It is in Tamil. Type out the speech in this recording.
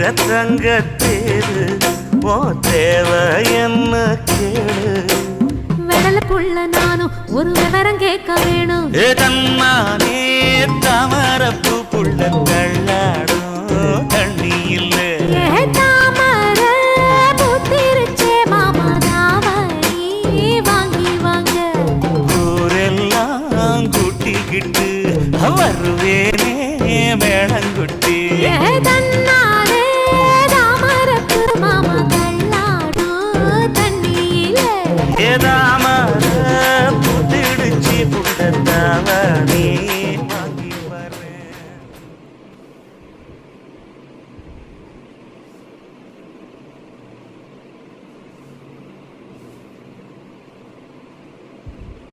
தங்கத்தேரு ஓ தேவை என்ன கேளு வெடல புள்ள நானும் ஒரு விவரம் கேட்க வேணும் தன்னானே தாமரப்பு புள்ள தள்ளாடும் தண்ணி இல்ல தாமர பூத்திருச்சே மாமா தாவணி வாங்கி வாங்க ஊரெல்லாம் கூட்டிக்கிட்டு வருவேனே வேளங்குட்டி தன்னாலே தாமரப்பு மாமா தள்ளாடும் தண்ணியில ஏதாமர புத்திடுச்சி புள்ள தாவணி